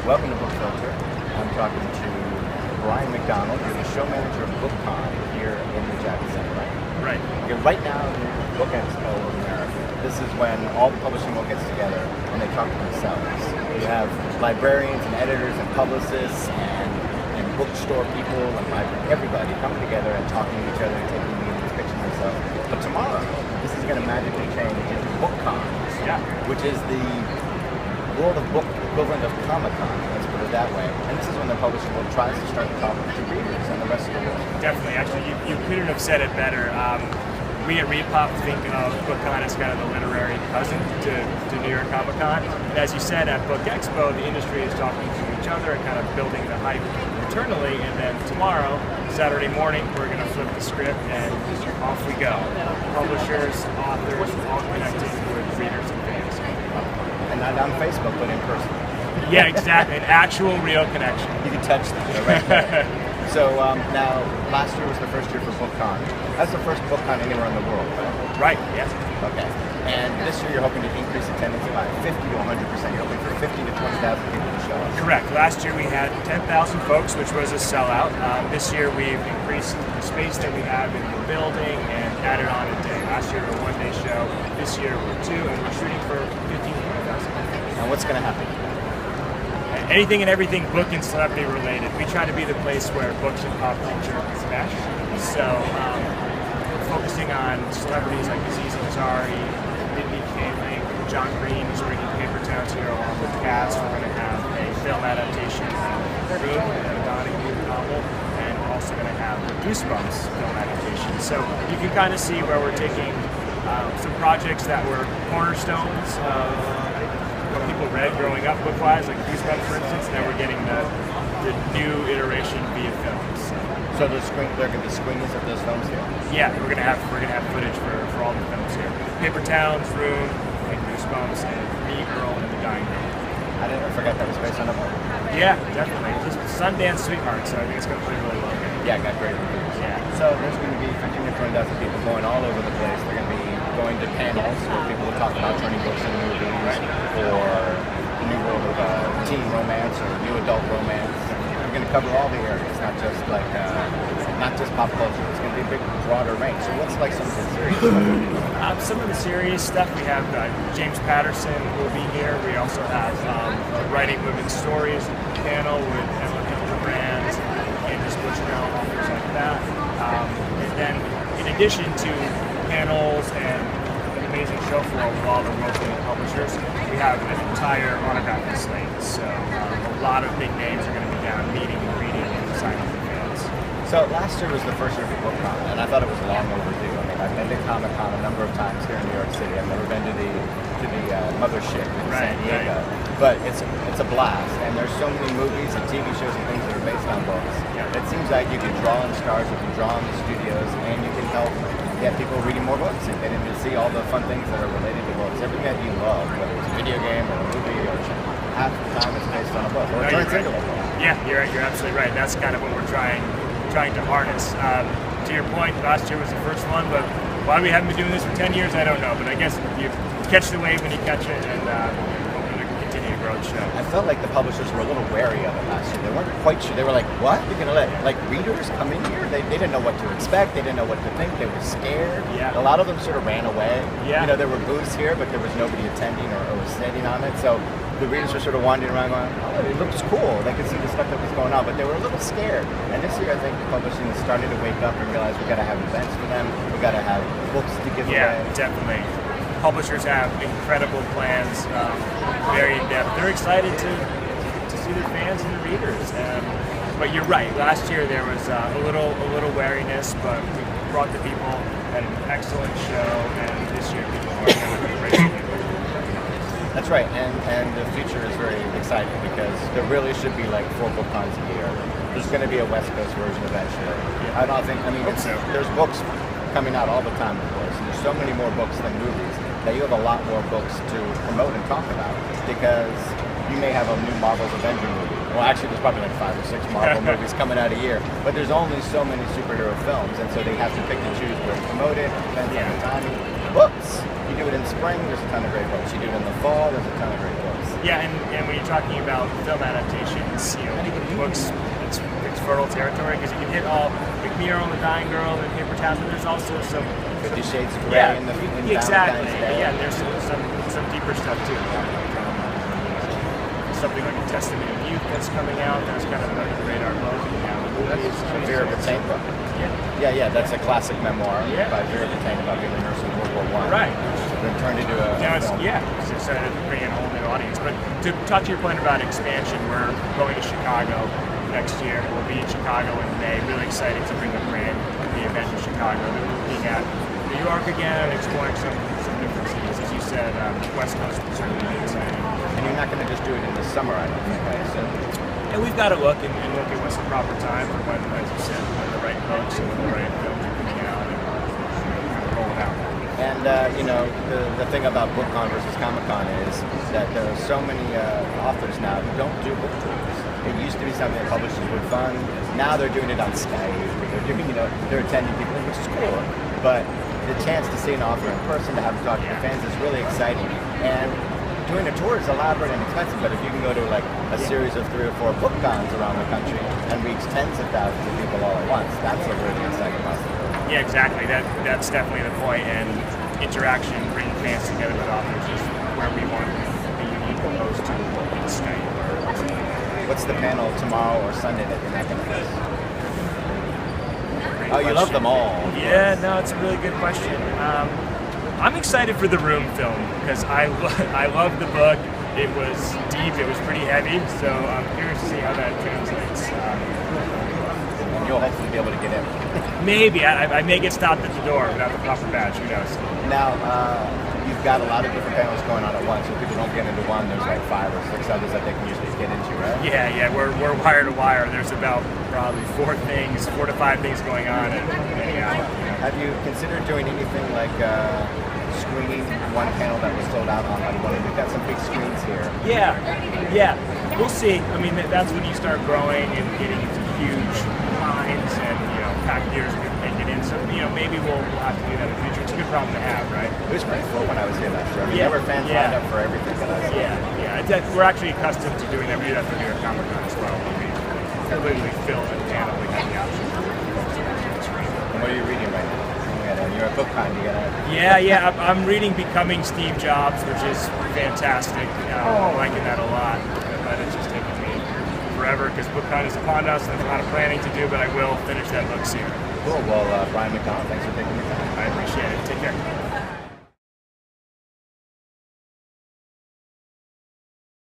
Welcome to BookFilter. I'm talking to Brien McDonald. You're the show manager of BookCon here in the Javits Center, right? Right. You're right now in the Book Expo of America. This is when all the publishing world gets together and they talk to themselves. You have librarians and editors and publicists and bookstore people and everybody coming together and talking to each other and taking meetings, pitching themselves. But tomorrow, this is going to magically change into BookCon, which is the World of Book equivalent of Comic-Con, let's put it that way. And this is when the publishing world tries to start talking to readers and the rest of the world. Definitely. Actually, you couldn't have said it better. We at ReedPOP think of BookCon as kind of the literary cousin to New York Comic Con. And as you said, at Book Expo, the industry is talking to each other and kind of building the hype internally. And then tomorrow, Saturday morning, we're going to flip the script and off we go. Publishers, authors, all connected with readers and fans. And not on Facebook, but in person. Yeah, exactly. An actual, real connection. You can touch them. Right there. So now, last year was the first year for BookCon. That's the first BookCon anywhere in the world, right? Right, yes. Okay. And this year you're hoping to increase attendance by 50 to 100%. You're hoping for 15 to 20,000 people to show up. Correct. Last year we had 10,000 folks, which was a sellout. This year we've increased the space that we have in the building and added on a day. Last year we were a one-day show. This year we're two, and we're shooting for 15 to 20,000. And what's going to happen? Anything and everything book and celebrity related. We try to be the place where books and pop culture mesh. So focusing on celebrities like Aziz Ansari, Mindy Kaling, John Green, who's bringing Paper Towns here along with the cast. We're going to have a film adaptation of Brien McDonald novel, and we're also going to have the Goosebumps film adaptation. So you can kind of see where we're taking some projects that were cornerstones of what people read growing up book-wise, like Goosebumps, for instance. Now we're getting the new iteration via films. So they're going to be screenings of those films here? Yeah, we're gonna have footage for all the films here. Paper Towns, Room, and Goosebumps, and Me, Earl, and The Dying Girl. I forgot that was based on a book. Yeah, definitely. Just Sundance Sweetheart, so I think it's gonna play really well. Yeah, got great reviews. Yeah. So there's going to be 15 to 20,000 people going all over the place. They're going to be going to panels where people will talk about turning books into movies, or the new world of teen romance or new adult romance. We're going to cover all the areas, not just pop culture. It's going to be a big, broader range. So what's like some of the serious stuff? Some of the serious stuff, we have James Patterson will be here. We also have Writing Women's Stories panel with Emma Hildebrand, Candace Bushnell, authors like that. And then in addition to panels and an amazing show floor with all the world-leading publishers, we have an entire autographic slate. So a lot of big names are going to be down meeting and reading and signing for fans. So last year was the first year for BookCon, and I thought it was long overdue. I mean, I've been to Comic-Con a number of times here in New York City. I've never been to the mothership in San Diego, but it's a blast. And there's so many movies and TV shows and things that are based on books. It seems like you can draw in stars, you can draw in the studios, and you can help get people reading more books and getting to see all the fun things that are related to books. Everything that you love, whether it's a video game or a movie, or half the time it's based on a book or a turns into a book. Yeah, you're right. You're absolutely right. That's kind of what we're trying to harness. To your point, last year was the first one, but why we haven't been doing this for 10 years, I don't know. But I guess you catch the wave when you catch it, and we're going to continue to grow the show. I felt like the publishers were a little wary of it last year. They weren't quite sure. They were like, what? You're going to let readers come in here? They didn't know what to expect. They didn't know what to think. They were scared. Yeah. A lot of them sort of ran away. Yeah. You know, there were booths here, but there was nobody attending or sitting on it. So the readers were sort of wandering around going, oh, it looks cool. They could see the stuff that was going on, but they were a little scared. And this year, I think the publishing is starting to wake up and realize we've got to have events for them. We've got to have books to give away. Yeah, definitely. Publishers have incredible plans, very in-depth. They're excited to see their fans and the readers. But you're right. Last year there was a little wariness, but we brought the people, had an excellent show, and this year people are going to be racing. That's right, and the future is very exciting because there really should be like 4 BookCons a year. There's going to be a West Coast version eventually. Yeah. There's books coming out all the time, of course, and there's so many more books than movies that you have a lot more books to promote and talk about because you may have a new Marvel's Avenger movie. Well, actually, there's probably like 5 or 6 Marvel movies coming out a year, but there's only so many superhero films, and so they have to pick and choose where to promote it, depends on the timing. Books, you do it in spring, there's a ton of great books. You do it in the fall, there's a ton of great books. Yeah, and when you talking about film adaptations, books, it's fertile territory because you can hit all Big Mural and the Dying Girl and Paper Towns, but there's also some 50 Shades of Grey in the exactly. Valentine's Day. Yeah, there's some deeper stuff too. Something like A Testament of Youth that's coming out. That's kind of under the radar book. Vera Brittain book. Yeah, that's a classic memoir by Vera Brittain about being a nurse in World War I. Right. Then turned into a film. It's excited to bring in a whole new audience. But to talk to your point about expansion, we're going to Chicago next year. We'll be in Chicago in May. Really excited to bring the brand, the event to Chicago. We're looking at New York again and exploring some different cities. As you said, West Coast is certainly exciting. And you're not going to just do it in the summer, I don't think, right? So. And we've got to look and look at what's the proper time for when, as you said, when the right books and when the right films are coming out and roll it out. And the thing about BookCon versus Comic-Con is that there are so many authors now who don't do book tours. It used to be something that publishers would fund. Now they're doing it on Skype. They're doing, they're attending people, which is cool. But the chance to see an author in person, to have to talk to the fans, is really exciting. And doing a tour is elaborate and expensive, but if you can go to like a series of 3 or 4 BookCons around the country and reach tens of thousands of people all at once, that's a really exciting possibility. Yeah, exactly. That's definitely the point. And interaction, bringing fans together with authors is where we want to be unique, opposed to Skype or something. What's the panel tomorrow or Sunday that you're not going to miss? Oh, you love them all. Yeah, no, it's a really good question. I'm excited for the Room film because I love the book. It was deep, it was pretty heavy, so I'm curious to see how that translates. And you'll hopefully be able to get in. Maybe. I may get stopped at the door without the proper badge, who knows. Now, you've got a lot of different panels going on at once, so people don't get into one, there's like 5 or 6 others that they can usually get into, right? Yeah, we're wire to wire. There's about probably 4 to 5 things going on at any hour. Have you considered doing anything like screening one panel that was sold out on like one? We've got some big screens here. Yeah. We'll see. I mean, that's when you start growing and getting into huge lines and packed theaters we can make it in. So maybe we'll have to do that in the future. It's a good problem to have, right? It was pretty full when I was here last year. I mean, there were fans lined up for everything that I saw. Yeah. We're actually accustomed to doing that. We do that for New York Comic Con as well. We completely fill the panel. We have the option for folks to watch the screen. And what are you reading right now? You're at BookCon. Yeah. I'm reading Becoming Steve Jobs, which is fantastic. I'm liking that a lot, but it's just taking me forever because BookCon is upon us. There's a lot of planning to do, but I will finish that book soon. Cool. Well, Brien McDonald, thanks for taking the time. I appreciate it. Take care.